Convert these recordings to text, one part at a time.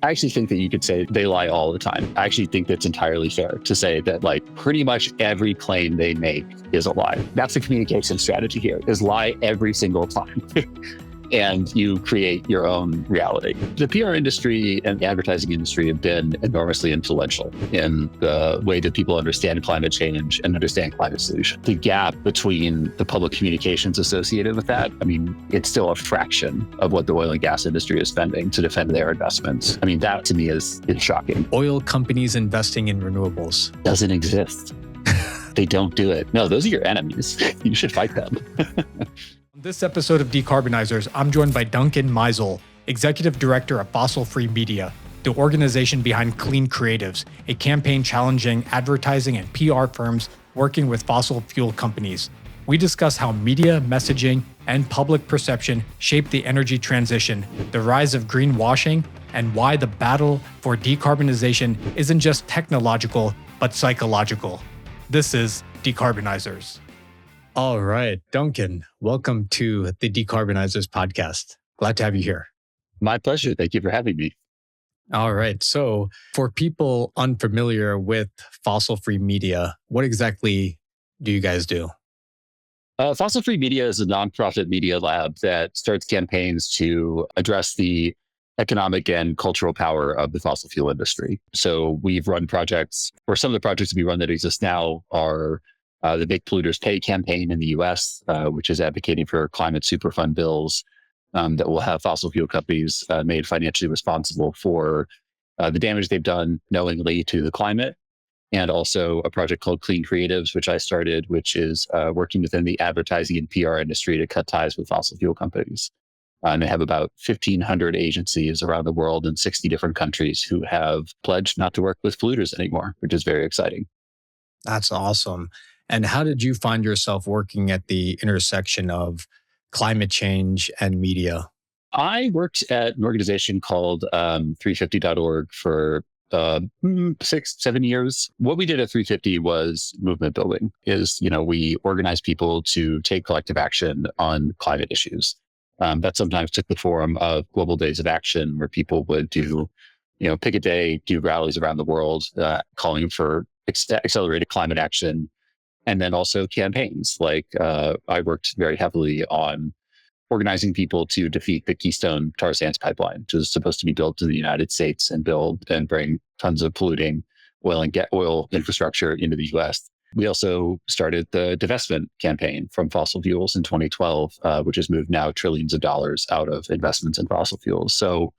I actually think that you could say they lie all the time. I actually think that's entirely fair to say that pretty much every claim they make is a lie. That's the communication strategy here, is lie every single time. And you create your own reality. The PR industry and the advertising industry have been enormously influential in the way that people understand climate change and understand climate solutions. The gap between the public communications associated with that, it's still a fraction of what the oil and gas industry is spending to defend their investments. That to me is shocking. Oil companies investing in renewables. Doesn't exist. They don't do it. No, those are your enemies. You should fight them. On this episode of Decarbonizers, I'm joined by Duncan Meisel, Executive Director of Fossil Free Media, the organization behind Clean Creatives, a campaign challenging advertising and PR firms working with fossil fuel companies. We discuss how media, messaging, and public perception shape the energy transition, the rise of greenwashing, and why the battle for decarbonization isn't just technological, but psychological. This is Decarbonizers. All right, Duncan, welcome to the Decarbonizers podcast. Glad to have you here. My pleasure. Thank you for having me. All right. So for people unfamiliar with Fossil Free Media, what exactly do you guys do? Fossil Free Media is a nonprofit media lab that starts campaigns to address the economic and cultural power of the fossil fuel industry. So we've run projects, or some of the projects that we run that exist now are the Make Polluters Pay campaign in the US, which is advocating for climate superfund bills that will have fossil fuel companies made financially responsible for the damage they've done knowingly to the climate. And also a project called Clean Creatives, which I started, which is working within the advertising and PR industry to cut ties with fossil fuel companies. And they have about 1,500 agencies around the world in 60 different countries who have pledged not to work with polluters anymore, which is very exciting. That's awesome. And how did you find yourself working at the intersection of climate change and media? I worked at an organization called 350.org for 6-7 years. What we did at 350 was movement building. We organized people to take collective action on climate issues. That sometimes took the form of global days of action where people would do, pick a day, do rallies around the world, calling for accelerated climate action. And then also campaigns. I worked very heavily on organizing people to defeat the Keystone tar sands pipeline, which is supposed to be built to the United States and bring tons of polluting oil infrastructure into the US. We also started the divestment campaign from fossil fuels in 2012, which has moved now trillions of dollars out of investments in fossil fuels. So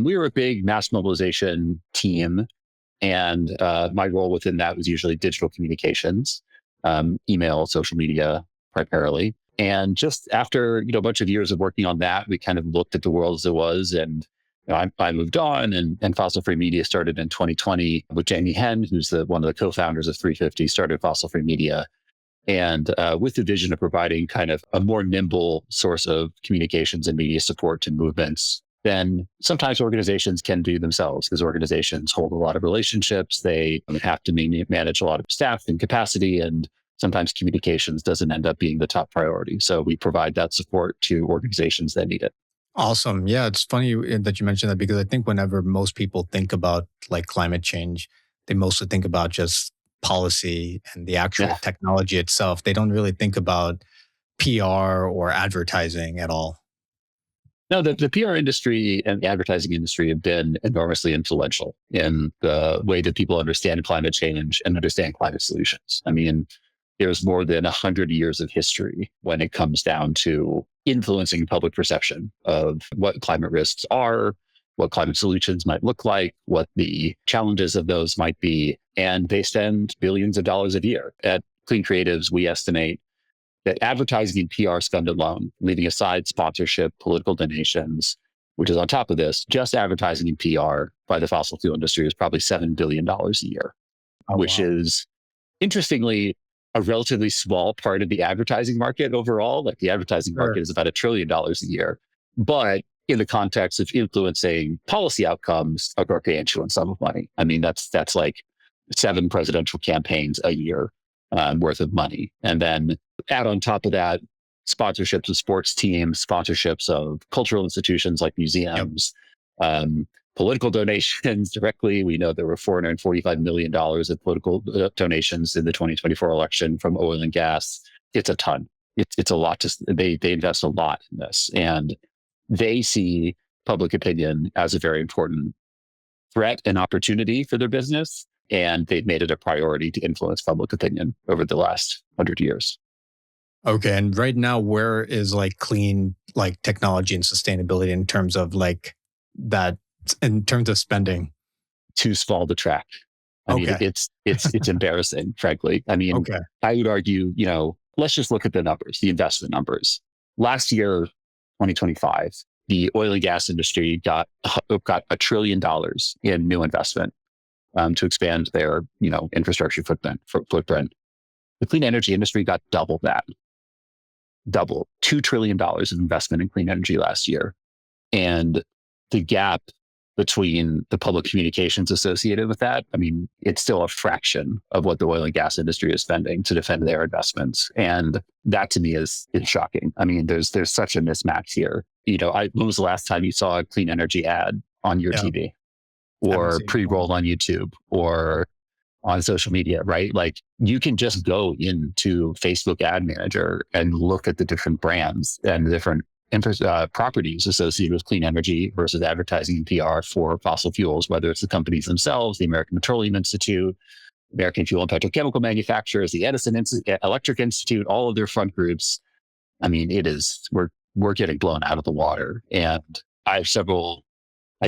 we were a big mass mobilization team. And my role within that was usually digital communications. Email, social media primarily. And just after, a bunch of years of working on that, we kind of looked at the world as it was. And I moved on and Fossil Free Media started in 2020 with Jamie Henn, who's one of the co-founders of 350, started Fossil Free Media. And with the vision of providing kind of a more nimble source of communications and media support to movements than sometimes organizations can do themselves, because organizations hold a lot of relationships. They have to manage a lot of staff and capacity, and sometimes communications doesn't end up being the top priority. So we provide that support to organizations that need it. Awesome. Yeah, it's funny that you mentioned that, because I think whenever most people think about climate change, they mostly think about just policy and the actual technology itself. They don't really think about PR or advertising at all. No, the PR industry and the advertising industry have been enormously influential in the way that people understand climate change and understand climate solutions. There's more than 100 years of history when it comes down to influencing public perception of what climate risks are, what climate solutions might look like, what the challenges of those might be. And they spend billions of dollars a year. At Clean Creatives, we estimate that advertising and PR spend alone, leaving aside sponsorship, political donations, which is on top of this, just advertising and PR by the fossil fuel industry is probably $7 billion a year, which is, interestingly, a relatively small part of the advertising market overall. The advertising market is about $1 trillion a year. But in the context of influencing policy outcomes, a gargantuan sum of money. That's like 7 presidential campaigns a year worth of money. And then add on top of that, sponsorships of sports teams, sponsorships of cultural institutions like museums, political donations directly. We know there were $445 million of political donations in the 2024 election from oil and gas. It's a ton. It's a lot. They invest a lot in this, and they see public opinion as a very important threat and opportunity for their business. And they've made it a priority to influence public opinion over the last 100 years. Okay. And right now, where is like clean, like technology and sustainability in terms of like that, in terms of spending? Too small to track. I mean, it's embarrassing, frankly. I mean, I would argue, let's just look at the numbers, the investment numbers. Last year, 2025, the oil and gas industry got $1 trillion in new investment to expand their, infrastructure footprint. The clean energy industry got double that. Double $2 trillion of investment in clean energy last year. And the gap between the public communications associated with that, I mean, it's still a fraction of what the oil and gas industry is spending to defend their investments. And that to me is shocking. I mean, there's such a mismatch here. When was the last time you saw a clean energy ad on your TV or pre-roll on YouTube or on social media, right? Like you can just go into Facebook Ad Manager and look at the different brands and the different properties associated with clean energy versus advertising and PR for fossil fuels, whether it's the companies themselves, the American Petroleum Institute, American Fuel and Petrochemical Manufacturers, the Edison Electric Institute, all of their front groups. I mean, we're getting blown out of the water. And I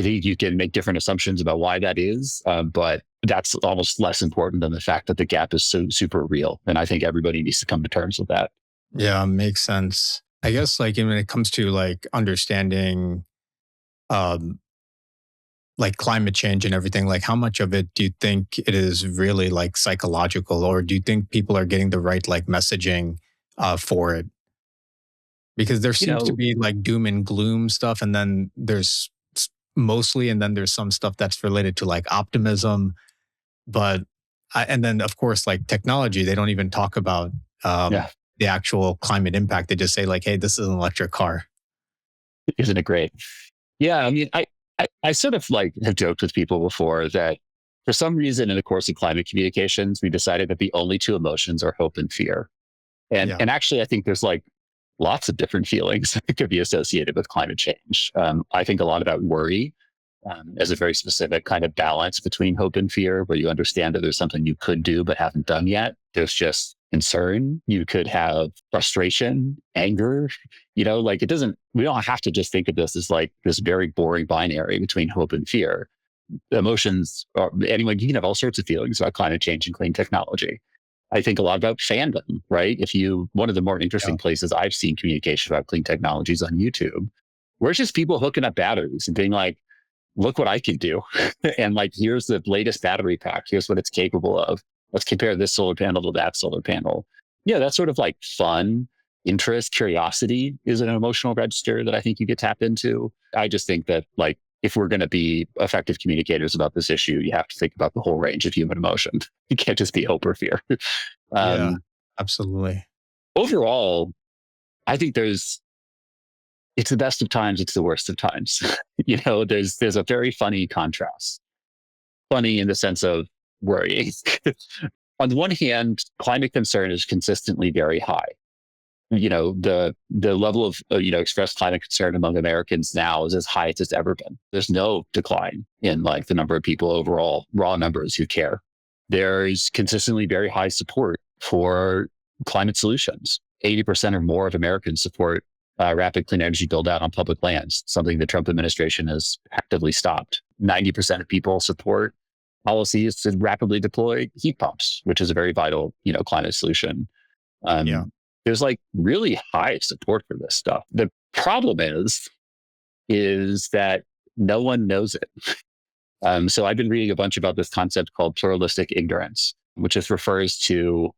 think you can make different assumptions about why that is, but that's almost less important than the fact that the gap is so super real. And I think everybody needs to come to terms with that. Yeah, makes sense. I guess like when it comes to like understanding like climate change and everything, like how much of it do you think it is really like psychological, or do you think people are getting the right like messaging for it? Because there seems to be like doom and gloom stuff, and then there's some stuff that's related to like optimism. But and then of course like technology, they don't even talk about the actual climate impact. They just say like, hey, this is an electric car. Isn't it great? Yeah. I mean, I sort of like have joked with people before that for some reason in the course of climate communications, we decided that the only two emotions are hope and fear. And actually, I think there's like lots of different feelings that could be associated with climate change. I think a lot about worry as a very specific kind of balance between hope and fear, where you understand that there's something you could do but haven't done yet. There's just concern. You could have frustration, anger, we don't have to just think of this as like this very boring binary between hope and fear. Emotions you can have all sorts of feelings about climate change and clean technology. I think a lot about fandom, right? One of the more interesting places I've seen communication about clean technologies on YouTube, where it's just people hooking up batteries and being like, look what I can do. And like, here's the latest battery pack. Here's what it's capable of. Let's compare this solar panel to that solar panel. Yeah, that's sort of like fun, interest, curiosity is an emotional register that I think you get tapped into. I just think that like, if we're going to be effective communicators about this issue, you have to think about the whole range of human emotion. You can't just be hope or fear. Yeah, absolutely. Overall, I think it's the best of times, it's the worst of times. There's a very funny contrast. Funny in the sense of worrying. On the one hand, climate concern is consistently very high. The level of expressed climate concern among Americans now is as high as it's ever been. There's no decline in like the number of people overall, raw numbers who care. There's consistently very high support for climate solutions. 80% or more of Americans support rapid clean energy build out on public lands, something the Trump administration has actively stopped. 90% of people support policies to rapidly deploy heat pumps, which is a very vital, climate solution. There's like really high support for this stuff. The problem is that no one knows it. So I've been reading a bunch about this concept called pluralistic ignorance, which just refers to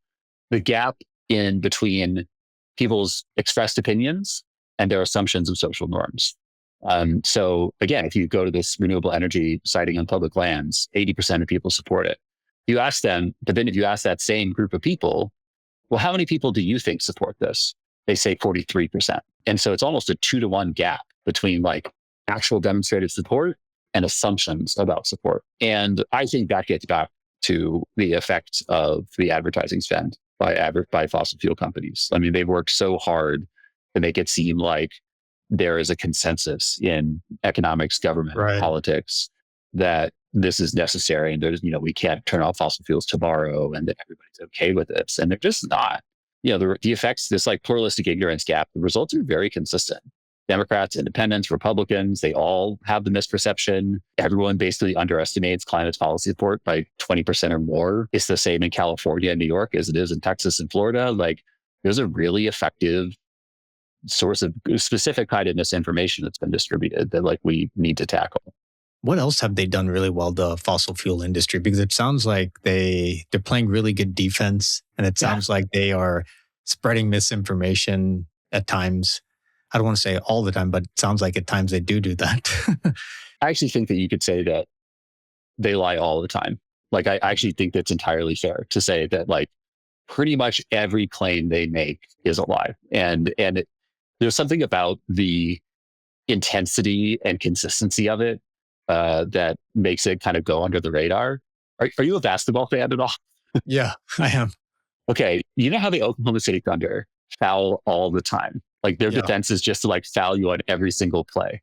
the gap in between people's expressed opinions and their assumptions of social norms. So again, if you go to this renewable energy siting on public lands, 80% of people support it. You ask them, but then if you ask that same group of people, well, how many people do you think support this? They say 43%. And so it's almost a 2-to-1 gap between like actual demonstrated support and assumptions about support. And I think that gets back to the effect of the advertising spend by fossil fuel companies. I mean, they've worked so hard to make it seem like there is a consensus in economics, government, Right. politics that this is necessary, and there's, we can't turn off fossil fuels tomorrow, and that everybody's okay with this, and they're just not. The effects, this like pluralistic ignorance gap, the results are very consistent. Democrats, independents, Republicans, they all have the misperception. Everyone basically underestimates climate policy support by 20% or more. It's the same in California and New York as it is in Texas and Florida. Like, there's a really effective source of specific kind of misinformation that's been distributed that like we need to tackle. What else have they done really well, the fossil fuel industry? Because it sounds like they're playing really good defense, and it sounds like they are spreading misinformation at times. I don't want to say all the time, but it sounds like at times they do that. I actually think that you could say that they lie all the time. Like, I actually think that's entirely fair to say that like pretty much every claim they make is a lie. And there's something about the intensity and consistency of it that makes it kind of go under the radar. Are you a basketball fan at all? Yeah, I am. Okay. You know how the Oklahoma City Thunder foul all the time? Like, their defense is just to like foul you on every single play.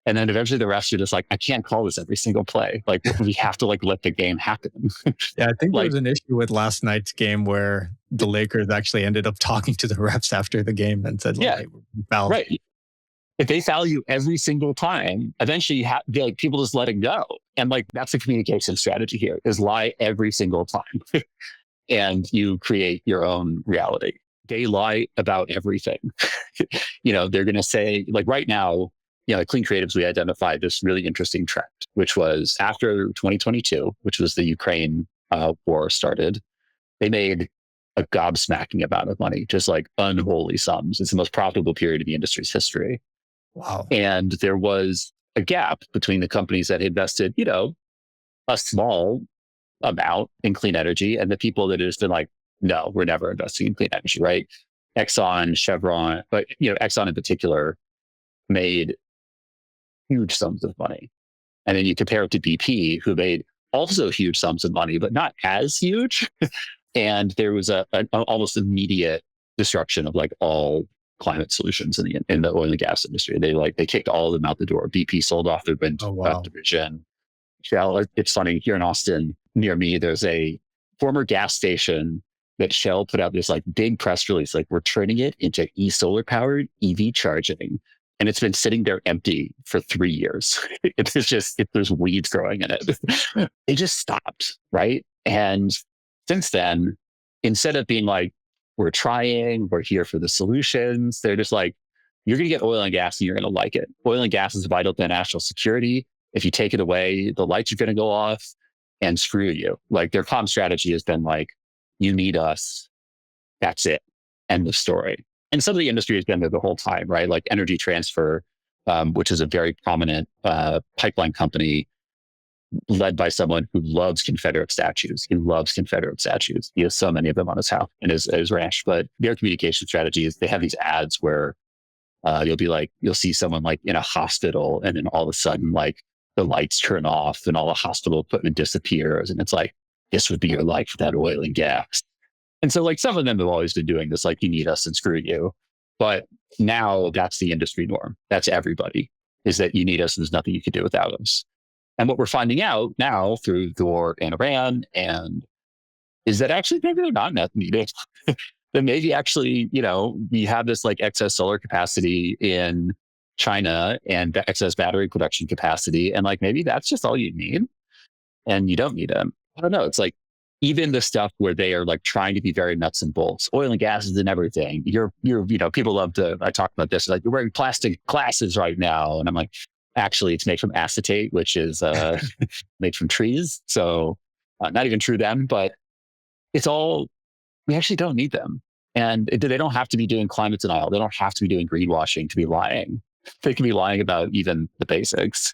And then eventually the refs are just like, I can't call this every single play. Like, we have to like let the game happen. Yeah, I think like, there was an issue with last night's game where the Lakers actually ended up talking to the refs after the game and said, like, hey, we're fouled. Right. If they foul you every single time, eventually like people just let it go. And like, that's the communication strategy here, is lie every single time. And you create your own reality. They lie about everything. They're going to say, like, right now, at Clean Creatives, we identified this really interesting trend, which was after 2022, which was the Ukraine war started, they made a gobsmacking amount of money, just like unholy sums. It's the most profitable period in the industry's history. Wow. And there was a gap between the companies that invested, a small amount in clean energy and the people that have just been like, no, we're never investing in clean energy, right? Exxon, Chevron, but Exxon in particular made huge sums of money. And then you compare it to BP, who made also huge sums of money, but not as huge. And there was an almost immediate destruction of like all climate solutions in the oil and gas industry. They kicked all of them out the door. BP sold off their wind division. Shell, it's funny, here in Austin, near me, there's a former gas station that Shell put out this like big press release, like, we're turning it into solar powered EV charging. And it's been sitting there empty for 3 years. There's weeds growing in it. They just stopped, right? And since then, instead of being like, we're trying, we're here for the solutions, they're just like, you're going to get oil and gas and you're going to like it. Oil and gas is vital to national security. If you take it away, the lights are going to go off, and screw you. Like, their comm strategy has been like, you need us. That's it. End of story. And some of the industry has been there the whole time, right? Like Energy Transfer, which is a very prominent pipeline company led by someone who loves Confederate statues. He loves Confederate statues. He has so many of them on his house and his ranch. But their communication strategy is they have these ads where you'll see someone like in a hospital, and then all of a sudden, like, the lights turn off and all the hospital equipment disappears. And it's like, this would be your life without oil and gas. And so like some of them have always been doing this, like, you need us and screw you. But now that's the industry norm. That's everybody, is that you need us and there's nothing you can do without us. And what we're finding out now through the war in Iran is that actually maybe they're not needed. That maybe actually, we have this like excess solar capacity in China and excess battery production capacity. And like, maybe that's just all you need and you don't need them. I don't know. It's like, even the stuff where they are like trying to be very nuts and bolts, oil and gases and everything. People love to, I talk about this, like, you're wearing plastic glasses right now. And I'm like, actually, it's made from acetate, which is made from trees. So not even true then, but we actually don't need them. And they don't have to be doing climate denial. They don't have to be doing greenwashing to be lying. They can be lying about even the basics.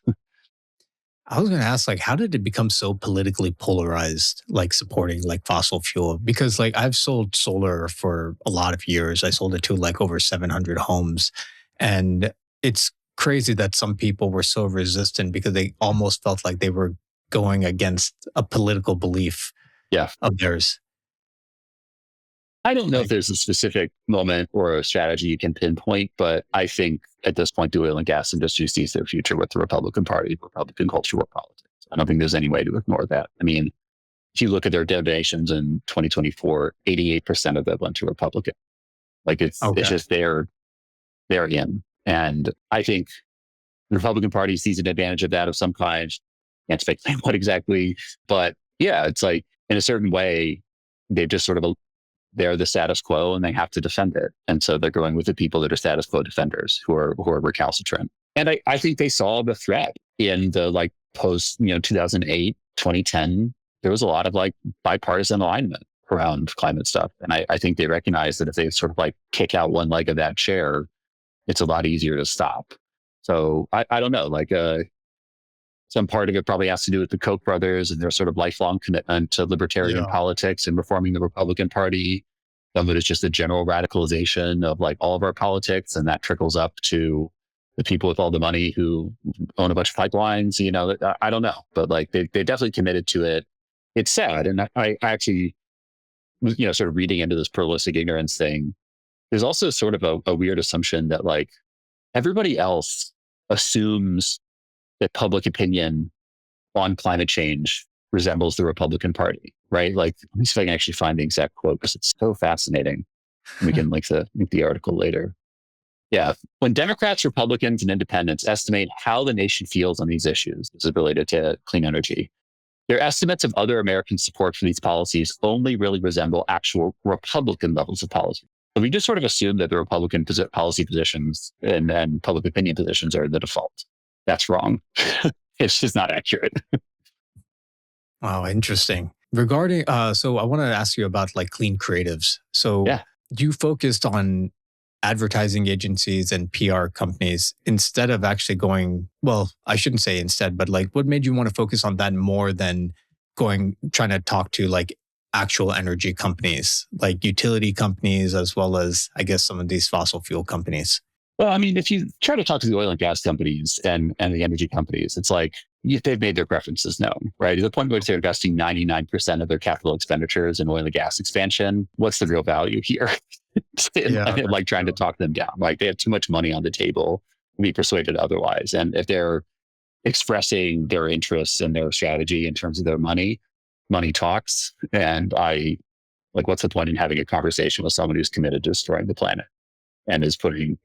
I was going to ask, like, how did it become so politically polarized, like supporting like fossil fuel? Because like I've sold solar for a lot of years. I sold it to like over 700 homes, and it's crazy that some people were so resistant because they almost felt like they were going against a political belief Yeah. of theirs. I don't know if Like, there's a specific moment or a strategy you can pinpoint, but I think at this point, the oil and gas industry sees their future with the Republican Party, Republican culture war politics. I don't think there's any way to ignore that. I mean, if you look at their donations in 2024, 88% of them went to Republican. Like it's okay. just they're in. And I think the Republican Party sees an advantage of that of some kind. Can't speculate what exactly, but yeah, it's like in a certain way, they've just sort of they're the status quo and they have to defend it. And so they're going with the people that are status quo defenders who are recalcitrant. And I think they saw the threat in the like post, 2008, 2010. There was a lot of like bipartisan alignment around climate stuff. And I think they recognize that if they sort of like kick out one leg of that chair, it's a lot easier to stop. So I don't know, like some part of it probably has to do with the Koch brothers and their sort of lifelong commitment to libertarian politics and reforming the Republican Party. Some of it is just a general radicalization of like all of our politics, and that trickles up to the people with all the money who own a bunch of pipelines. I don't know, but like they definitely committed to it. It's sad, and I actually was sort of reading into this pluralistic ignorance thing. There's also sort of a weird assumption that like everybody else assumes that public opinion on climate change resembles the Republican Party, right? Like, let me see if I can actually find the exact quote because it's so fascinating. We can link the article later. Yeah. When Democrats, Republicans, and independents estimate how the nation feels on these issues, this is related to clean energy, their estimates of other American support for these policies only really resemble actual Republican levels of policy. So we just sort of assume that the Republican policy positions and public opinion positions are the default. That's wrong. It's just not accurate. Wow, interesting. Regarding, so I want to ask you about like clean creatives. So Yeah. you focused on advertising agencies and PR companies instead of actually going, well, I shouldn't say instead, but like what made you want to focus on that more than trying to talk to like actual energy companies, like utility companies, as well as, I guess, some of these fossil fuel companies? Well, I mean, if you try to talk to the oil and gas companies and the energy companies, it's like they've made their preferences known, right? To the point where they're investing 99% of their capital expenditures in oil and gas expansion. What's the real value here? And like trying to talk them down. Like they have too much money on the table to be persuaded otherwise. And if they're expressing their interests and their strategy in terms of their money talks. And what's the point in having a conversation with someone who's committed to destroying the planet and is putting,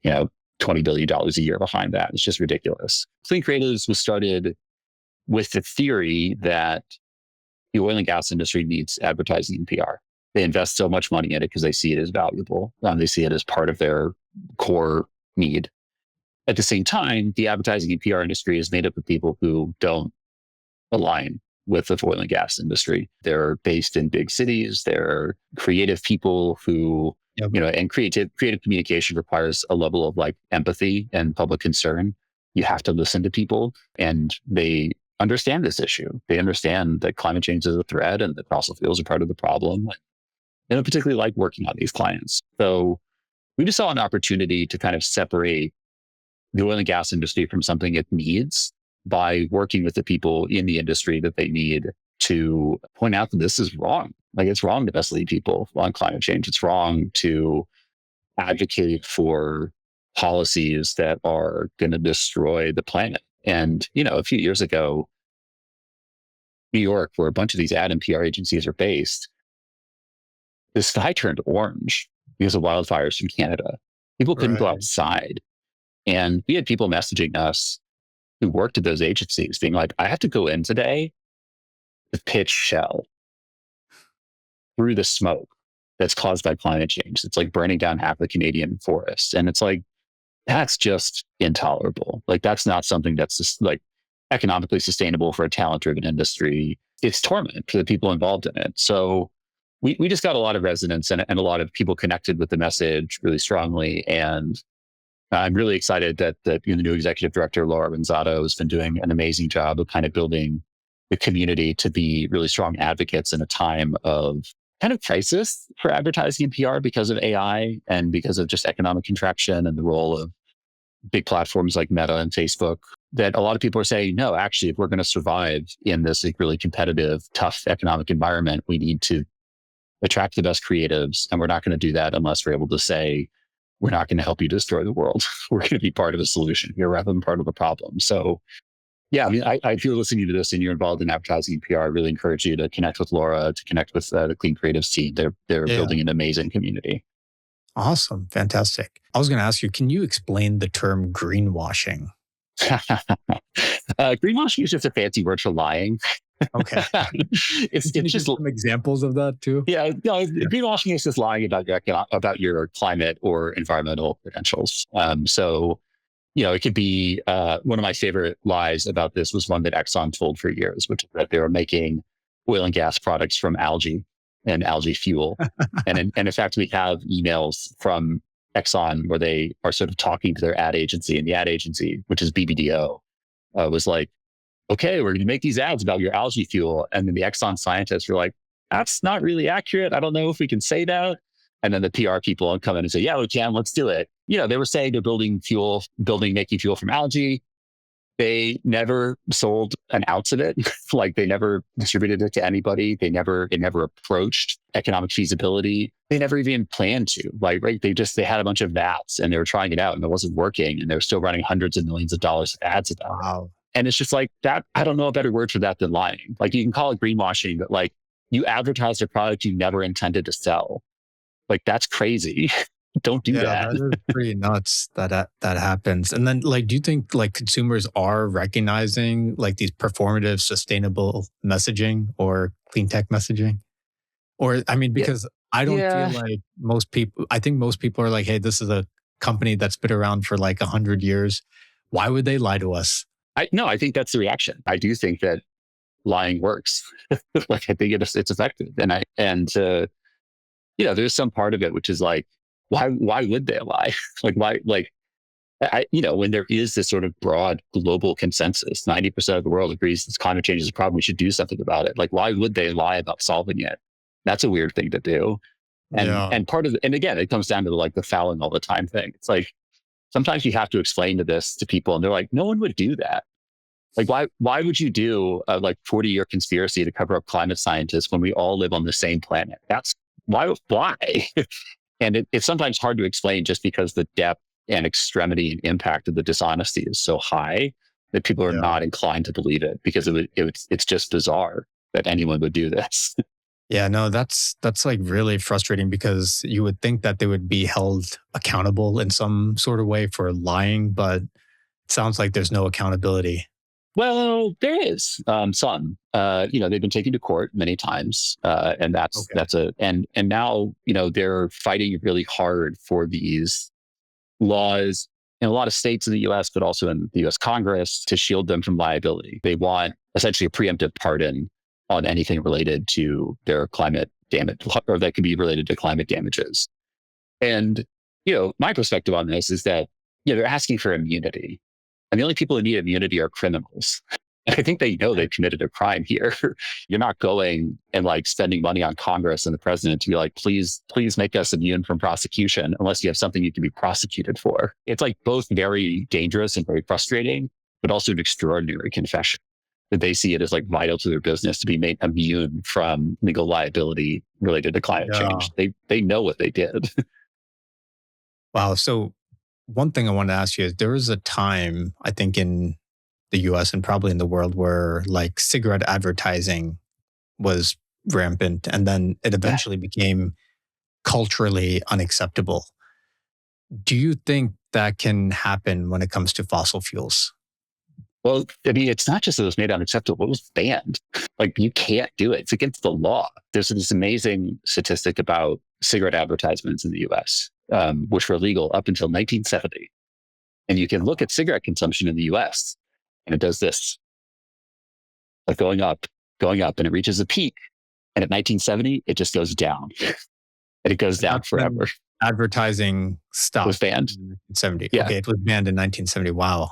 $20 billion a year behind that? It's just ridiculous. Clean Creatives was started with the theory that the oil and gas industry needs advertising and PR. They invest so much money in it because they see it as valuable. They see it as part of their core need. At the same time, the advertising and PR industry is made up of people who don't align with the oil and gas industry. They're based in big cities. They're creative people who, and creative communication requires a level of like empathy and public concern. You have to listen to people, and they understand this issue. They understand that climate change is a threat and that fossil fuels are part of the problem. They don't particularly like working on these clients. So we just saw an opportunity to kind of separate the oil and gas industry from something it needs by working with the people in the industry that they need to point out that this is wrong. Like it's wrong to mislead people on climate change. It's wrong to advocate for policies that are going to destroy the planet. And, a few years ago, New York, where a bunch of these ad and PR agencies are based, the sky turned orange because of wildfires from Canada. People couldn't go outside. And we had people messaging us who worked at those agencies being like, I have to go in today to pitch Shell through the smoke that's caused by climate change. It's like burning down half the Canadian forest. And it's like, that's just intolerable. Like that's not something that's just like economically sustainable for a talent-driven industry. It's torment for the people involved in it. So we just got a lot of resonance and a lot of people connected with the message really strongly. And I'm really excited that the new executive director, Laura Ronzato, has been doing an amazing job of kind of building the community to be really strong advocates in a time of kind of crisis for advertising and PR because of AI and because of just economic contraction and the role of big platforms like Meta and Facebook, that a lot of people are saying, no, actually, if we're going to survive in this like, really competitive, tough economic environment, we need to attract the best creatives. And we're not going to do that unless we're able to say, we're not going to help you destroy the world. We're going to be part of the solution here rather than part of the problem. So yeah, I mean, if you're listening to this and you're involved in advertising and PR, I really encourage you to connect with Laura, to connect with the Clean Creatives team. They're building an amazing community. Awesome. Fantastic. I was going to ask you, can you explain the term greenwashing? Greenwashing is just a fancy word for lying. Okay. it's just some examples of that too. Yeah, no, greenwashing is just lying about your climate or environmental credentials. So, it could be one of my favorite lies about this was one that Exxon told for years, which is that they were making oil and gas products from algae and algae fuel. and in fact, we have emails from Exxon where they are sort of talking to their ad agency, and the ad agency, which is BBDO, was like, okay, we're going to make these ads about your algae fuel. And then the Exxon scientists were like, that's not really accurate. I don't know if we can say that. And then the PR people will come in and say, yeah, we can, let's do it. They were saying they're making fuel from algae. They never sold an ounce of it. Like they never distributed it to anybody. It never approached economic feasibility. They never even planned to. Like, right? They had a bunch of vats and they were trying it out and it wasn't working. And they were still running hundreds of millions of dollars of ads about it. Wow. And it's just like that. I don't know a better word for that than lying. Like you can call it greenwashing, but like you advertised a product you never intended to sell. Like that's crazy. Don't do that. That is pretty nuts that happens. And then like, do you think like consumers are recognizing like these performative, sustainable messaging or clean tech messaging? Or, I mean, because I don't feel like I think most people are like, hey, this is a company that's been around for like 100 years. Why would they lie to us? I think that's the reaction. I do think that lying works. Like I think it's effective. And there's some part of it which is like, why would they lie? When there is this sort of broad global consensus, 90% of the world agrees this climate change is a problem, we should do something about it. Like, why would they lie about solving it? That's a weird thing to do. And part of and again, it comes down to the fouling all the time thing. It's like, sometimes you have to explain this to people and they're like, no one would do that. Like, why would you do a 40-year conspiracy to cover up climate scientists when we all live on the same planet? That's why. And it's sometimes hard to explain just because the depth and extremity and impact of the dishonesty is so high that people are not inclined to believe it because it's just bizarre that anyone would do this. Yeah, no, that's like really frustrating because you would think that they would be held accountable in some sort of way for lying, but it sounds like there's no accountability. Well, there is some. They've been taken to court many times, and and now they're fighting really hard for these laws in a lot of states in the U.S., but also in the U.S. Congress to shield them from liability. They want essentially a preemptive pardon on anything related to their climate damage, or that could be related to climate damages. And my perspective on this is that they're asking for immunity. And the only people who need immunity are criminals. And I think they know they've committed a crime here. You're not going and spending money on Congress and the president to be like, please make us immune from prosecution unless you have something you can be prosecuted for. It's both very dangerous and very frustrating, but also an extraordinary confession that they see it as vital to their business to be made immune from legal liability related to climate change. They know what they did. Wow. So one thing I wanted to ask you is there was a time, I think in the US and probably in the world where cigarette advertising was rampant and then it eventually became culturally unacceptable. Do you think that can happen when it comes to fossil fuels? Well, I mean, it's not just that it was made unacceptable, it was banned. You can't do it. It's against the law. There's this amazing statistic about cigarette advertisements in the US, which were legal up until 1970. And you can look at cigarette consumption in the US, and it does this, going up, and it reaches a peak. And at 1970, it just goes down. And it goes down forever. Advertising stopped. It was banned. In 1970. Yeah. Okay, it was banned in 1970. Wow.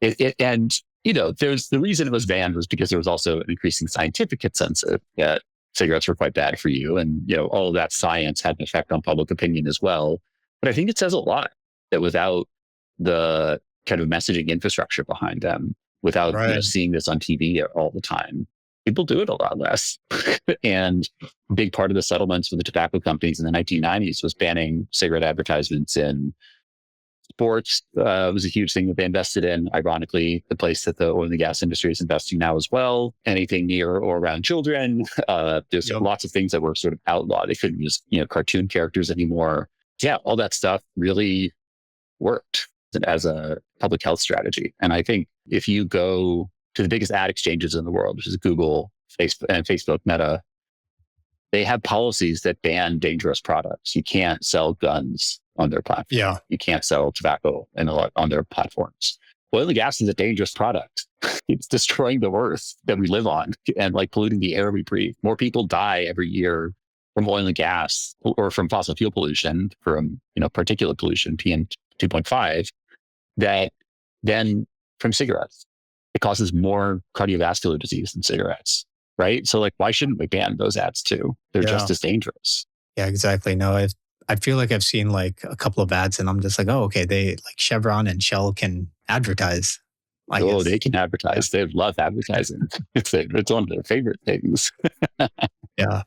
There's the reason it was banned was because there was also an increasing scientific consensus that cigarettes were quite bad for you. And, all of that science had an effect on public opinion as well. But I think it says a lot that without the kind of messaging infrastructure behind them without Right. seeing this on TV all the time. People do it a lot less. And a big part of the settlements with the tobacco companies in the 1990s was banning cigarette advertisements in sports. Was a huge thing that they invested in. Ironically, the place that the oil and the gas industry is investing now as well. Anything near or around children. There's Yep. lots of things that were sort of outlawed. They couldn't use cartoon characters anymore. Yeah, all that stuff really worked as a public health strategy. And I think if you go to the biggest ad exchanges in the world, which is Google, Facebook, Meta, they have policies that ban dangerous products. You can't sell guns on their platform. Yeah. You can't sell tobacco on their platforms. Oil and gas is a dangerous product. It's destroying the earth that we live on and like polluting the air we breathe. More people die every year from oil and gas or from fossil fuel pollution, from particulate pollution, PM 2.5, than from cigarettes. It causes more cardiovascular disease than cigarettes, right? So like, why shouldn't we ban those ads too? They're just as dangerous. Yeah, exactly. No, I feel like I've seen like a couple of ads and I'm just like, oh, okay, they like Chevron and Shell can advertise. I guess. They can advertise. Yeah. They love advertising. It's one of their favorite things. Yeah.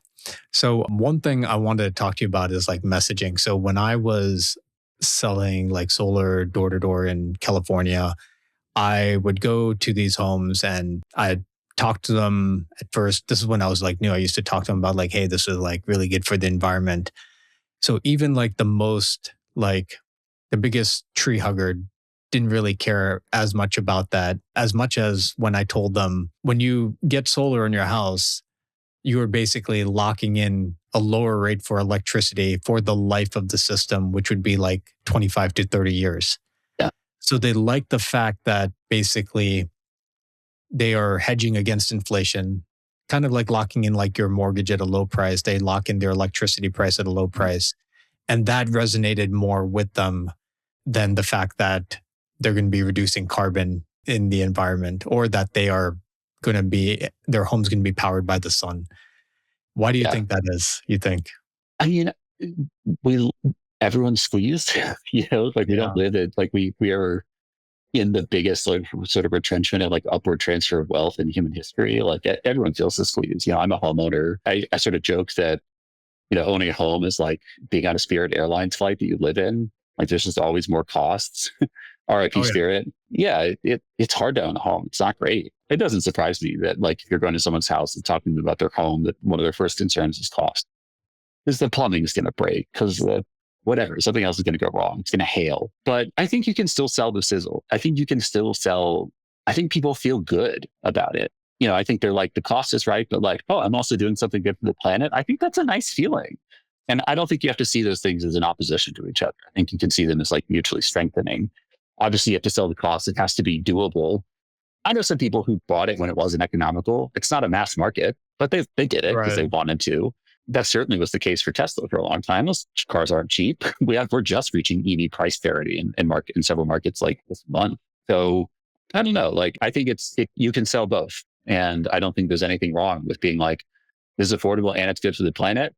So one thing I wanted to talk to you about is like messaging. So when I was selling like solar door to door in California, I would go to these homes and I'd talk to them at first. This is when I was like new. I used to talk to them about like, hey, this is like really good for the environment. So even like the biggest tree hugger didn't really care as much about that, as much as when I told them, when you get solar in your house, you are basically locking in a lower rate for electricity for the life of the system, which would be like 25 to 30 years. Yeah. So they like the fact that basically they are hedging against inflation, kind of like locking in like your mortgage at a low price. They lock in their electricity price at a low price. And that resonated more with them than the fact that they're going to be reducing carbon in the environment, or that their home's going to be powered by the sun. Why do you think that is, you think? I mean, everyone's squeezed, we don't live it. Like we are in the biggest like sort of retrenchment and like upward transfer of wealth in human history. Like everyone feels the squeeze. I'm a homeowner. I sort of joke that, owning a home is like being on a Spirit Airlines flight that you live in. Like there's just always more costs. RIP Spirit. Yeah, it's hard to own a home. It's not great. It doesn't surprise me that like if you're going to someone's house and talking about their home, that one of their first concerns is cost. Because the plumbing is going to break, because something else is going to go wrong. It's going to hail. But I think you can still sell the sizzle. I think people feel good about it. I think they're like, the cost is right, but like, oh, I'm also doing something good for the planet. I think that's a nice feeling. And I don't think you have to see those things as an opposition to each other. I think you can see them as like mutually strengthening. Obviously, you have to sell the cost. It has to be doable. I know some people who bought it when it wasn't economical. It's not a mass market, but they did it because they wanted to. That certainly was the case for Tesla for a long time. Those cars aren't cheap. We're just reaching EV price parity in several markets like this month. So I don't know. Like, I think you can sell both. And I don't think there's anything wrong with being like, this is affordable and it's good for the planet.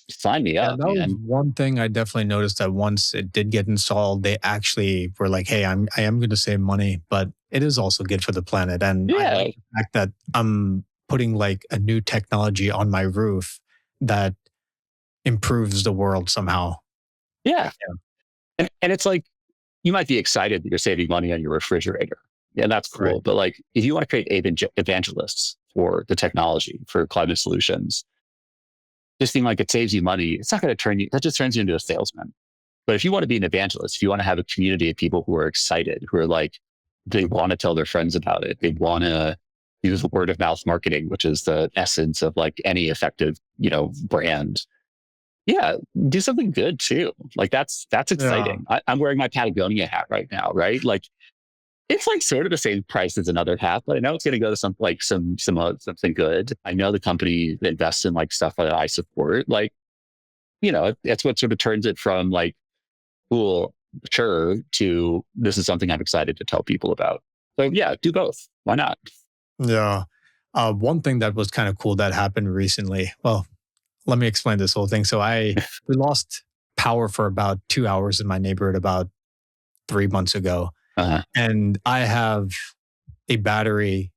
Sign me up. That was one thing I definitely noticed, that once it did get installed, they actually were like, hey, I am going to save money, but it is also good for the planet. And I like the fact that I'm putting like a new technology on my roof that improves the world somehow. Yeah. And it's like, you might be excited that you're saving money on your refrigerator. Yeah, that's cool. Right. But like, if you want to create evangelists for the technology, for climate solutions, just seem like it saves you money. It's not going to that just turns you into a salesman. But if you want to be an evangelist, if you want to have a community of people who are excited, who are like, they want to tell their friends about it. They want to use word of mouth marketing, which is the essence of like any effective, brand. Yeah, do something good too. Like that's exciting. Yeah. I'm wearing my Patagonia hat right now, right? Like it's like sort of the same price as another hat, but I know it's going to go to something good. I know the company invests in like stuff that I support. Like, that's what sort of turns it from like cool, sure, to this is something I'm excited to tell people about. So yeah, do both. Why not? Yeah. One thing that was kind of cool that happened recently. Well, let me explain this whole thing. So we lost power for about 2 hours in my neighborhood about 3 months ago. Uh-huh. And I have a battery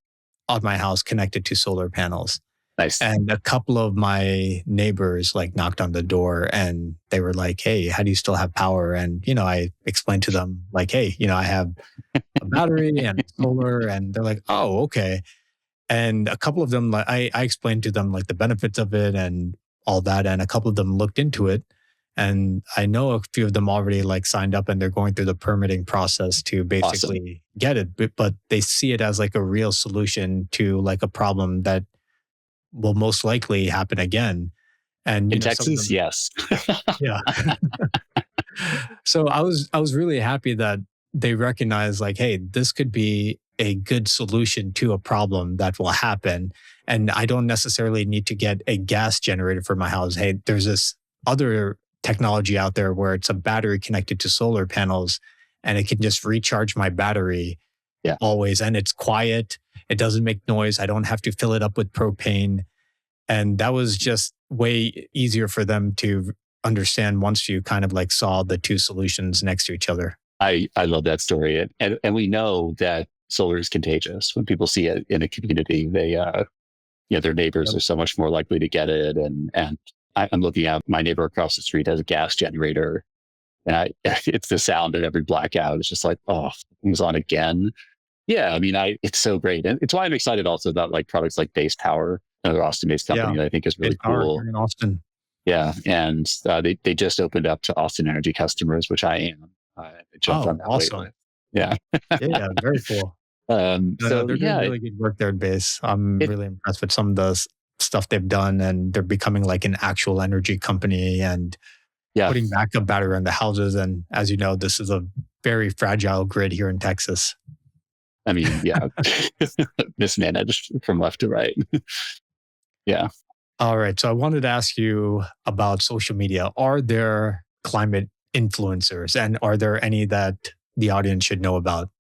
on my house connected to solar panels. Nice. And a couple of my neighbors like knocked on the door and they were like, "Hey, how do you still have power?" And, I explained to them like, "Hey, I have a battery and solar." And they're like, "Oh, okay." And a couple of them, like, I explained to them like the benefits of it and all that. And a couple of them looked into it. And I know a few of them already like signed up and they're going through the permitting process to Awesome. basically get it. But they see it as like a real solution to like a problem that will most likely happen again. And, In some of Texas, them, yes. yeah. So I was really happy that they recognize like, hey, this could be a good solution to a problem that will happen. And I don't necessarily need to get a gas generator for my house. Hey, there's this other technology out there where it's a battery connected to solar panels and it can just recharge my battery Yeah. always. And it's quiet. It doesn't make noise. I don't have to fill it up with propane. And that was just way easier for them to understand once you kind of like saw the two solutions next to each other. I love that story. And we know that solar is contagious. When people see it in a community, their neighbors Yep. are so much more likely to get it. And I'm looking at my neighbor across the street has a gas generator. And it's the sound at every blackout. It's just like, oh, things on again. Yeah, I mean, it's so great. And it's why I'm excited also about like products like Base Power, another Austin-based Yeah. company that I think is Base really power cool. here in Austin. Yeah, and they just opened up to Austin Energy customers, which I am. I jumped on Oh, that lately. awesome. Yeah. Yeah, very cool. No, no, So they're doing yeah, really good work there at Base. I'm it really impressed with some of the stuff they've done, and they're becoming like an actual energy company and yeah. putting backup battery on the houses. And as you know, this is a very fragile grid here in Texas. I mean, yeah, mismanaged from left to right. Yeah. All right. So I wanted to ask you about social media. Are there climate influencers and are there any that the audience should know about?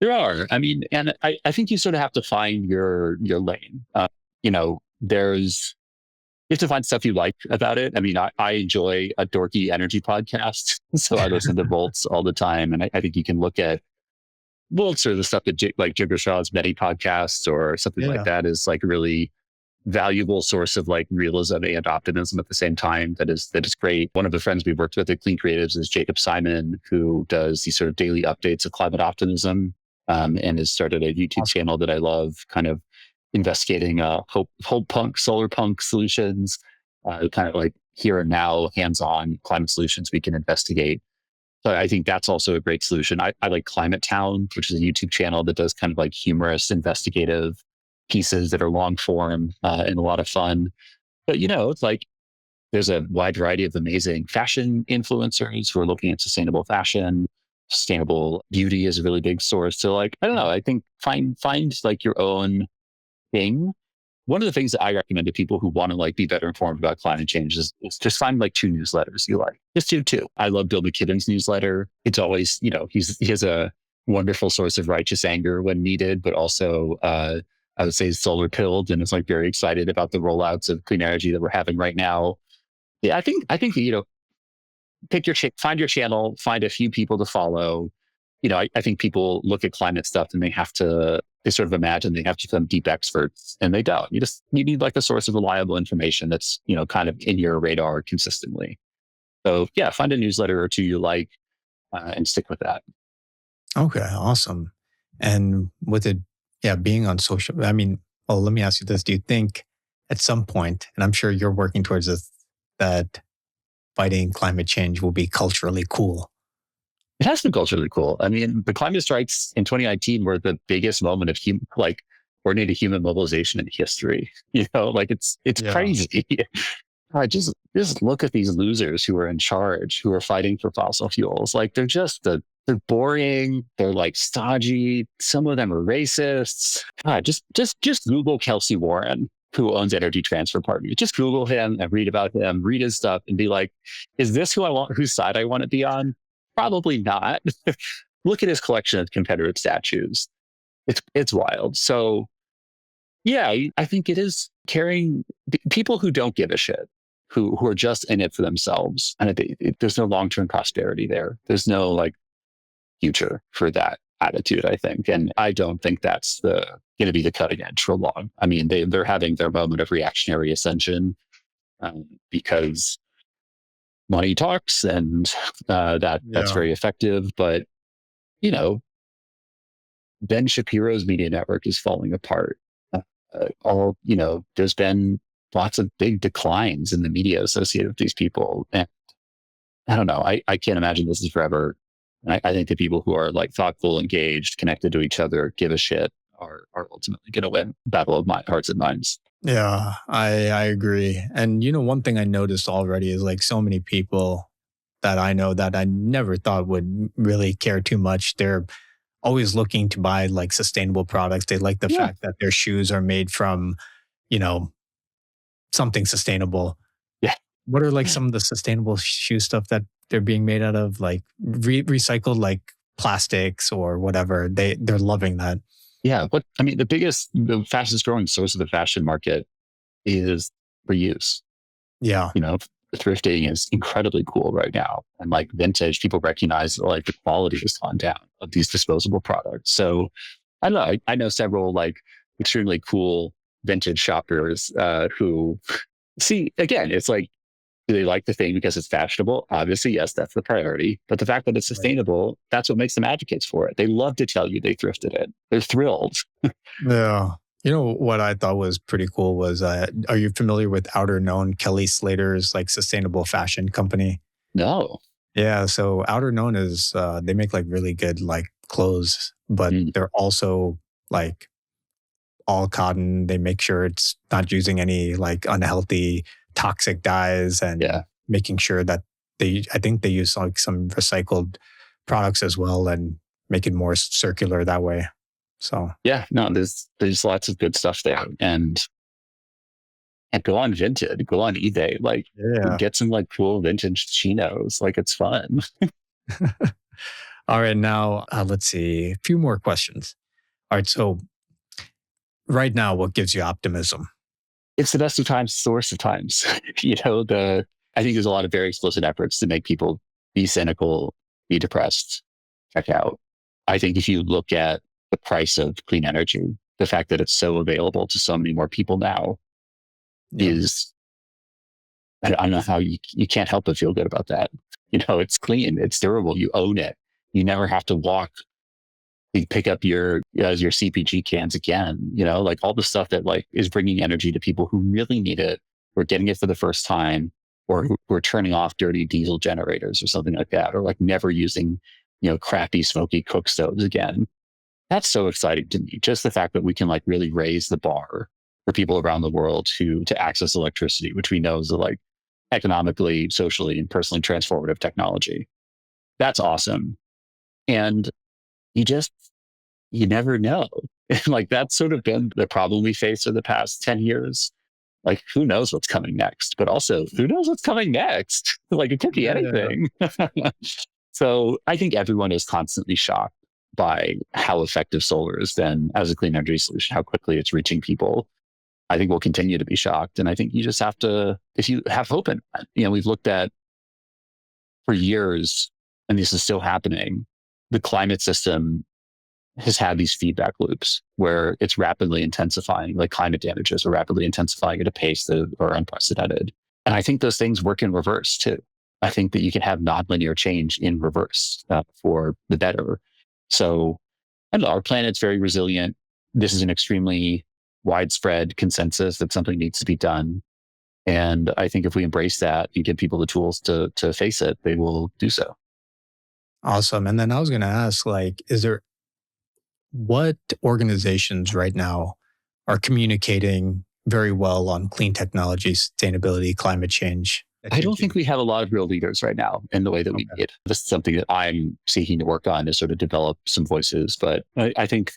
There are. I mean, and I think you sort of have to find your lane. There's you have to find stuff you like about it. I mean, I enjoy a dorky energy podcast, so I listen to Volts all the time, and I think you can look at Volts or the stuff that like Jigger Shaw's Medi podcasts or something like Yeah. that is like a really valuable source of like realism and optimism at the same time. That is great. One of the friends we worked with at Clean Creatives is Jacob Simon, who does these sort of daily updates of climate optimism, and has started a YouTube Awesome. channel that I love, kind of investigating hope punk, solar punk solutions, kind of like here and now, hands-on climate solutions we can investigate. So I think that's also a great solution. I like Climate Town, which is a YouTube channel that does kind of like humorous, investigative pieces that are long form and a lot of fun. But it's like there's a wide variety of amazing fashion influencers who are looking at sustainable fashion. Sustainable beauty is a really big source. So like, I don't know, I think find like your own thing. One of the things that I recommend to people who want to like be better informed about climate change is just find like two newsletters you like. Just do two. I love Bill McKibben's newsletter. It's always, he has a wonderful source of righteous anger when needed, but also I would say solar pilled and is like very excited about the rollouts of clean energy that we're having right now. Yeah, I think find your channel, find a few people to follow. I think people look at climate stuff and they sort of imagine they have to become deep experts, and they don't. You need like a source of reliable information that's, kind of in your radar consistently. So yeah, find a newsletter or two you like and stick with that. Okay, awesome. And with it, yeah, being on social, I mean, well, let me ask you this. Do you think at some point, and I'm sure you're working towards this, that fighting climate change will be culturally cool? It has been culturally cool. I mean, the climate strikes in 2019 were the biggest moment of like coordinated human mobilization in history. Like it's Yeah. crazy. Just look at these losers who are in charge, who are fighting for fossil fuels. Like they're boring. They're like stodgy. Some of them are racists. God, just Google Kelsey Warren, who owns Energy Transfer Partners. Just Google him and read about him, read his stuff, and be like, is this whose side I want to be on? Probably not. Look at his collection of Confederate statues. It's wild. So yeah, I think it is carrying people who don't give a shit, who are just in it for themselves, and there's no long term prosperity there. There's no like future for that attitude, I think. And I don't think that's going to be the cutting edge for long. I mean, they're having their moment of reactionary ascension because money talks, and that's Yeah. very effective. But, you know, Ben Shapiro's media network is falling apart. There's been lots of big declines in the media associated with these people. And I don't know. I can't imagine this is forever. And I think the people who are like thoughtful, engaged, connected to each other, give a shit are ultimately going to win battle of hearts and minds. Yeah, I agree. And one thing I noticed already is like so many people that I know that I never thought would really care too much. They're always looking to buy like sustainable products. They like the Yeah. fact that their shoes are made from, you know, something sustainable. Yeah. What are like some of the sustainable shoe stuff that they're being made out of? Like recycled like plastics or whatever. They're loving that. Yeah. The fastest growing source of the fashion market is reuse. Yeah. You know, thrifting is incredibly cool right now. And like vintage, people recognize that like the quality has gone down of these disposable products. So I don't know. I know several like extremely cool vintage shoppers who see, again, it's like, do they like the thing because it's fashionable? Obviously, yes, that's the priority. But the fact that it's Right. sustainable, that's what makes them advocates for it. They love to tell you they thrifted it. They're thrilled. Yeah. What I thought was pretty cool was, are you familiar with Outer Known, Kelly Slater's like sustainable fashion company? No. Yeah. So Outer Known is, they make like really good like clothes, but Mm, they're also like all cotton. They make sure it's not using any like unhealthy toxic dyes and yeah. making sure that I think they use like some recycled products as well and make it more circular that way. So, Yeah. No, there's lots of good stuff there. And go on Vinted, go on eBay, like yeah. get some like cool vintage chinos. Like it's fun. All right, now let's see. A few more questions. All right, so right now, what gives you optimism? It's the best of times, it's the worst of times. I think there's a lot of very explicit efforts to make people be cynical, be depressed, check out. I think if you look at the price of clean energy, the fact that it's so available to so many more people now Yeah, is, I don't know how you can't help but feel good about that. It's clean, it's durable, you own it. You never have to walk, you pick up your CPG cans again, like all the stuff that like is bringing energy to people who really need it, or getting it for the first time, or who are turning off dirty diesel generators or something like that, or like never using, crappy smoky cook stoves again. That's so exciting to me. Just the fact that we can like really raise the bar for people around the world to access electricity, which we know is a like economically, socially, and personally transformative technology. That's awesome. And you just you never know. Like that's sort of been the problem we face for the past 10 years. Like who knows what's coming next, but also who knows what's coming next? Like it could be yeah, anything. So I think everyone is constantly shocked by how effective solar has been as a clean energy solution, how quickly it's reaching people. I think we'll continue to be shocked. And I think you just have to, if you have hope in that, we've looked at for years, and this is still happening, the climate system has had these feedback loops where it's rapidly intensifying, like climate damages are rapidly intensifying at a pace that are unprecedented. And I think those things work in reverse too. I think that you can have nonlinear change in reverse for the better. So, and our planet's very resilient. This is an extremely widespread consensus that something needs to be done. And I think if we embrace that and give people the tools to face it, they will do so. awesome. And then I was going to ask, like, is there what organizations right now are communicating very well on clean technology, sustainability, climate change that I gives don't you? think we have a lot of real leaders right now in the way that we Okay. need. This is something that I'm seeking to work on, is sort of develop some voices. But I think,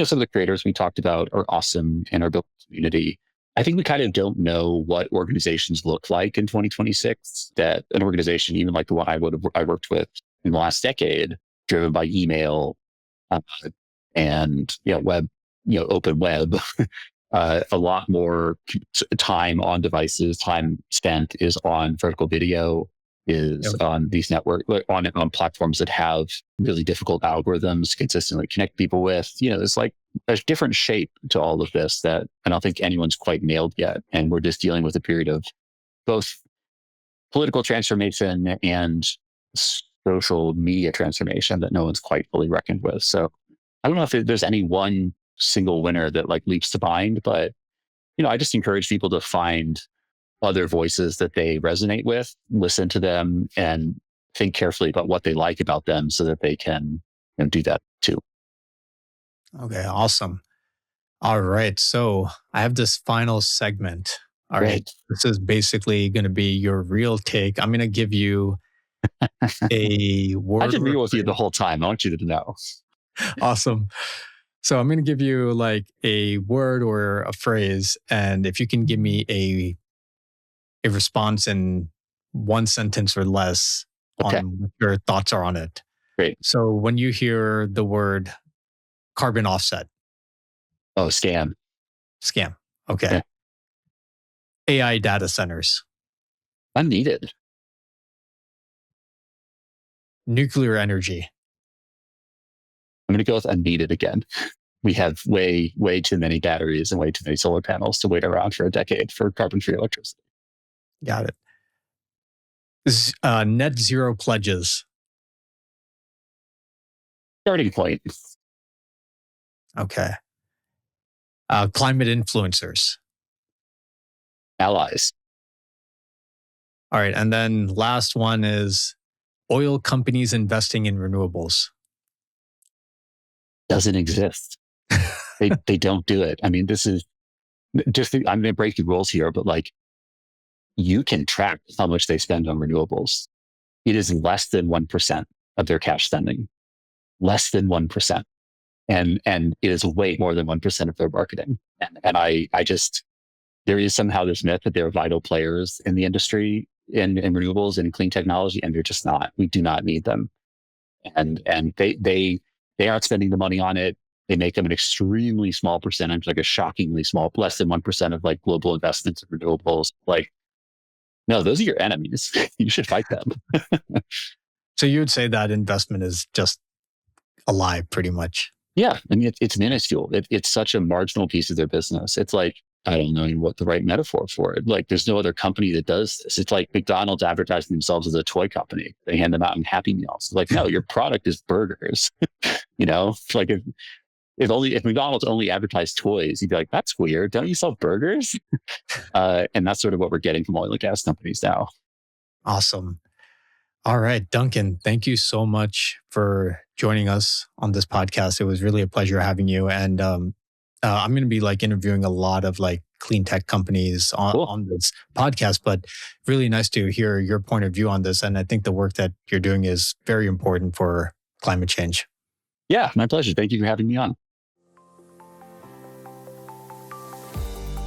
some of the creators we talked about are awesome in our built community. I think we kind of don't know what organizations look like in 2026. That an organization, even like the one I worked with in the last decade, driven by email uh, and web, open web, a lot more time on devices, time spent is on vertical video. is Yep. on these on platforms that have really difficult algorithms to consistently connect people with. There's like a different shape to all of this that I don't think anyone's quite nailed yet. And we're just dealing with a period of both political transformation and social media transformation that no one's quite fully reckoned with. So I don't know if there's any one single winner that like leaps to mind, but I just encourage people to find other voices that they resonate with, listen to them, and think carefully about what they like about them so that they can do that too. Okay, awesome. All right. So I have this final segment. All right. Great. This is basically going to be your real take. I'm going to give you a word. I've been or real with you phrase. the whole time. I want you to know. Awesome. So I'm going to give you like a word or a phrase. And if you can give me a response in one sentence or less Okay. on what your thoughts are on it. Great. So when you hear the word carbon offset, Oh, scam. Okay. Yeah. AI data centers, Unneeded. nuclear energy, I'm going to go with unneeded again. We have way, way too many batteries and way too many solar panels to wait around for a decade for carbon-free electricity. got it. Net zero pledges, Starting point. okay. Climate influencers. Allies. All right. And then last one is oil companies investing in renewables. Doesn't exist. They don't do it. I mean, this is just, I'm going to break the rules here, but like, you can track how much they spend on renewables. It is less than 1% of their cash spending, less than 1%. And it is way more than 1% of their marketing. And I just, there is somehow this myth that they're vital players in the industry in renewables and clean technology, and they're just not. We do not need them. And they aren't spending the money on it. They make them an extremely small percentage, like a shockingly small, less than 1% of like global investments in renewables. Like, no, those are your enemies. You should fight them. So you would say that investment is just a lie, pretty much. Yeah. I mean, it's minuscule. It's such a marginal piece of their business. It's like, I don't know what the right metaphor for it. Like, there's no other company that does this. It's like McDonald's advertising themselves as a toy company. They hand them out in Happy Meals. It's like, no, your product is burgers. It's like if McDonald's only advertised toys, you'd be like, that's weird. Don't you sell burgers? And that's sort of what we're getting from oil and gas companies now. Awesome. All right, Duncan, thank you so much for joining us on this podcast. It was really a pleasure having you. And I'm going to be like interviewing a lot of like clean tech companies on this podcast, but really nice to hear your point of view on this. And I think the work that you're doing is very important for climate change. Yeah, my pleasure. Thank you for having me on.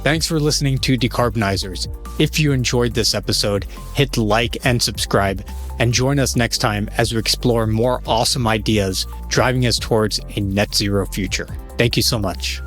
Thanks for listening to Decarbonizers. If you enjoyed this episode, hit like and subscribe, and join us next time as we explore more awesome ideas driving us towards a net zero future. Thank you so much.